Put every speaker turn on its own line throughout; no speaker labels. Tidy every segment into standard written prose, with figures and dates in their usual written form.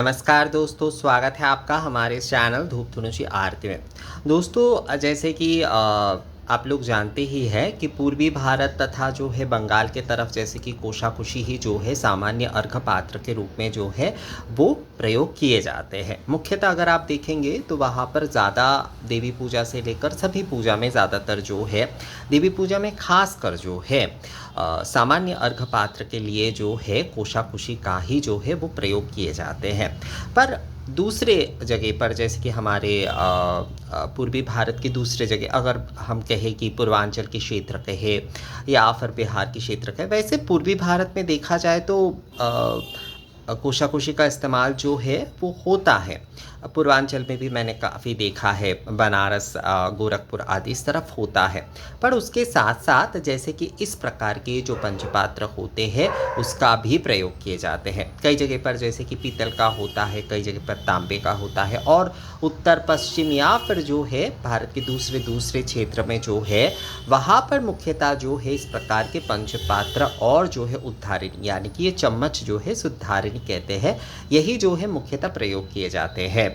नमस्कार दोस्तों, स्वागत है आपका हमारे इस चैनल धूप धुनुची आरती में। दोस्तों जैसे कि आप लोग जानते ही हैं कि पूर्वी भारत तथा जो है बंगाल के तरफ जैसे कि कोशाकुशी ही जो है सामान्य अर्घ्य पात्र के रूप में जो है वो प्रयोग किए जाते हैं। मुख्यतः अगर आप देखेंगे तो वहाँ पर ज़्यादा देवी पूजा से लेकर सभी पूजा में ज़्यादातर जो है देवी पूजा में खासकर जो है सामान्य अर्घ्य पात्र के लिए जो है कोशाकुशी का ही जो है वो प्रयोग किए जाते हैं। पर दूसरे जगह पर जैसे कि हमारे पूर्वी भारत की दूसरे जगह अगर हम कहें कि पूर्वांचल के क्षेत्र कहे या फिर बिहार के क्षेत्र कहे, वैसे पूर्वी भारत में देखा जाए तो कोशाकुशी का इस्तेमाल जो है वो होता है। पूर्वांचल में भी मैंने काफ़ी देखा है, बनारस गोरखपुर आदि इस तरफ होता है। पर उसके साथ साथ जैसे कि इस प्रकार के जो पंचपात्र होते हैं उसका भी प्रयोग किए जाते हैं। कई जगह पर जैसे कि पीतल का होता है, कई जगह पर तांबे का होता है, और उत्तर पश्चिम या फिर जो है भारत के दूसरे क्षेत्र में जो है वहाँ पर मुख्यतः जो है इस प्रकार के पंचपात्र और जो है उद्धारिणी यानी कि ये चम्मच जो है उद्धारिणी कहते हैं, यही जो है मुख्यतः प्रयोग किए जाते हैं।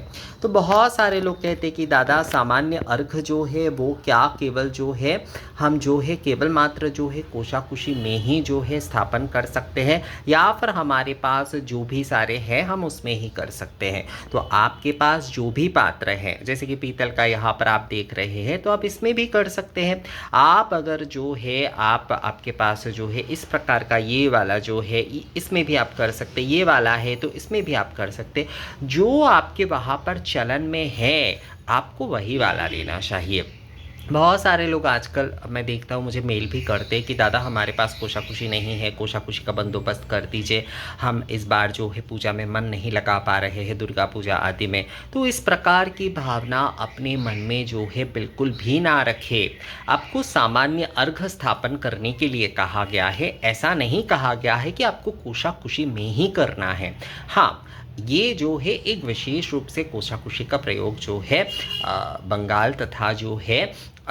तो बहुत सारे लोग कहते हैं कि दादा सामान्य अर्घ जो है वो क्या केवल जो है हम जो है केवल मात्र जो है कोशाकुशी में ही जो है स्थापन कर सकते हैं या फिर हमारे पास जो भी सारे हैं हम उसमें ही कर सकते हैं। तो आपके पास जो भी पात्र हैं जैसे कि पीतल का यहाँ पर आप देख रहे हैं तो आप इसमें भी कर सकते हैं। आप अगर जो है आपके पास जो है इस प्रकार का ये वाला जो है इसमें भी आप कर सकते, ये वाला है तो इसमें भी आप कर सकते। जो आपके वहाँ पर चलन में है आपको वही वाला लेना चाहिए। बहुत सारे लोग आजकल मैं देखता हूँ मुझे मेल भी करते हैं कि दादा हमारे पास कोशाकुशी नहीं है, कोशाकुशी का बंदोबस्त कर दीजिए, हम इस बार जो है पूजा में मन नहीं लगा पा रहे हैं, दुर्गा पूजा आदि में। तो इस प्रकार की भावना अपने मन में जो है बिल्कुल भी ना रखे। आपको सामान्य अर्घ स्थापन करने के लिए कहा गया है, ऐसा नहीं कहा गया है कि आपको कोशाकुशी में ही करना है। हाँ, ये जो है एक विशेष रूप से कोशाकुशी का प्रयोग जो है बंगाल तथा जो है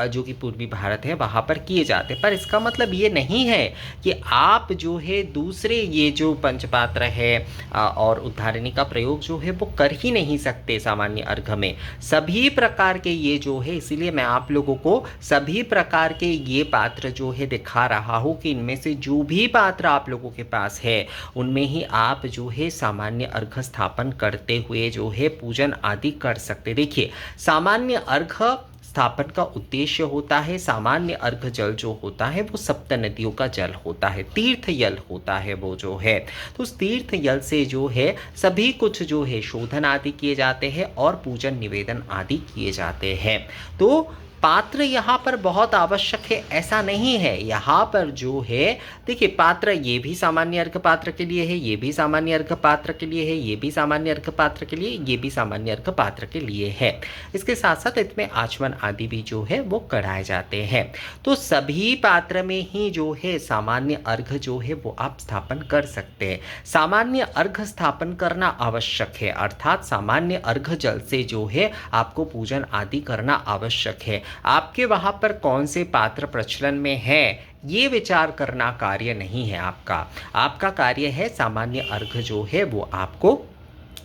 जो कि पूर्वी भारत है वहाँ पर किए जाते हैं। पर इसका मतलब ये नहीं है कि आप जो है दूसरे ये जो पंचपात्र है और उद्धारिणी का प्रयोग जो है वो कर ही नहीं सकते सामान्य अर्घ में। सभी प्रकार के ये जो है, इसीलिए मैं आप लोगों को सभी प्रकार के ये पात्र जो है दिखा रहा हूँ कि इनमें से जो भी पात्र आप लोगों के पास है उनमें ही आप जो है सामान्य अर्घ स्थापन करते हुए जो है पूजन आदि कर सकते। देखिए, सामान्य अर्घ स्थापन का उद्देश्य होता है, सामान्य अर्घ जल जो होता है वो सप्त नदियों का जल होता है, तीर्थ जल होता है वो जो है। तो उस तीर्थ जल से जो है सभी कुछ जो है शोधन आदि किए जाते हैं और पूजन निवेदन आदि किए जाते हैं। तो पात्र यहाँ पर बहुत आवश्यक है ऐसा नहीं है। यहाँ पर जो है देखिए पात्र ये भी सामान्य अर्घ पात्र के लिए है, ये भी सामान्य अर्घ पात्र के लिए है, ये भी सामान्य अर्घ पात्र के लिए, ये भी सामान्य अर्घ पात्र के लिए है। इसके साथ साथ इसमें आचमन आदि भी जो है वो कराए जाते हैं। तो सभी पात्र में ही जो है सामान्य अर्घ जो है वो आप स्थापन कर सकते हैं। सामान्य अर्घ स्थापन करना आवश्यक है, अर्थात सामान्य अर्घ जल से जो है आपको पूजन आदि करना आवश्यक है। आपके वहाँ पर कौन से पात्र प्रचलन में है ये विचार करना कार्य नहीं है आपका कार्य है सामान्य अर्घ जो है वो आपको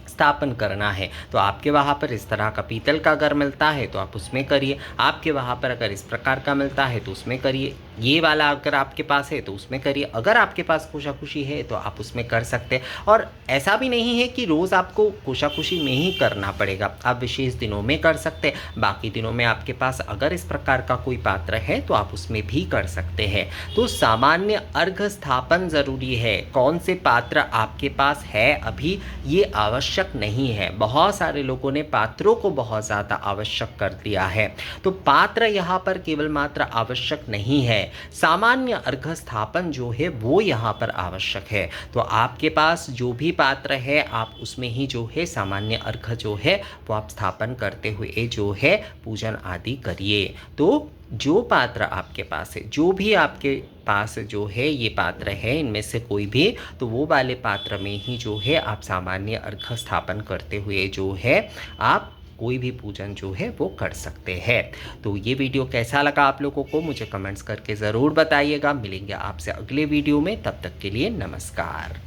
स्थापन करना है। तो आपके वहाँ पर इस तरह का पीतल का अगर मिलता है तो आप उसमें करिए, आपके वहाँ पर अगर इस प्रकार का मिलता है तो उसमें करिए, ये वाला अगर आपके पास है तो उसमें करिए। अगर आपके पास कोशाकुशी है तो आप उसमें कर सकते हैं। और ऐसा भी नहीं है कि रोज़ आपको कोशाकुशी में ही करना पड़ेगा, आप विशेष दिनों में कर सकते हैं। बाकी दिनों में आपके पास अगर इस प्रकार का कोई पात्र है तो आप उसमें भी कर सकते हैं। तो सामान्य अर्घ स्थापन ज़रूरी है। कौन से पात्र आपके पास है अभी ये आवश्यक नहीं है। बहुत सारे लोगों ने पात्रों को बहुत ज़्यादा आवश्यक कर दिया है। तो पात्र यहाँ पर केवल मात्र आवश्यक नहीं है, सामान्य अर्घ स्थापन जो है वो यहाँ पर आवश्यक है। तो आपके पास जो भी पात्र है आप उसमें ही जो है सामान्य अर्घ जो है वो आप स्थापन करते हुए जो है पूजन आदि करिए। तो जो पात्र आपके पास है, जो भी आपके पास जो है ये पात्र है इनमें से कोई भी, तो वो वाले पात्र में ही जो है आप सामान्य अर्घ स्थापन करते हुए जो है आप कोई भी पूजन जो है वो कर सकते हैं। तो ये वीडियो कैसा लगा आप लोगों को मुझे कमेंट्स करके ज़रूर बताइएगा। मिलेंगे आपसे अगले वीडियो में, तब तक के लिए नमस्कार।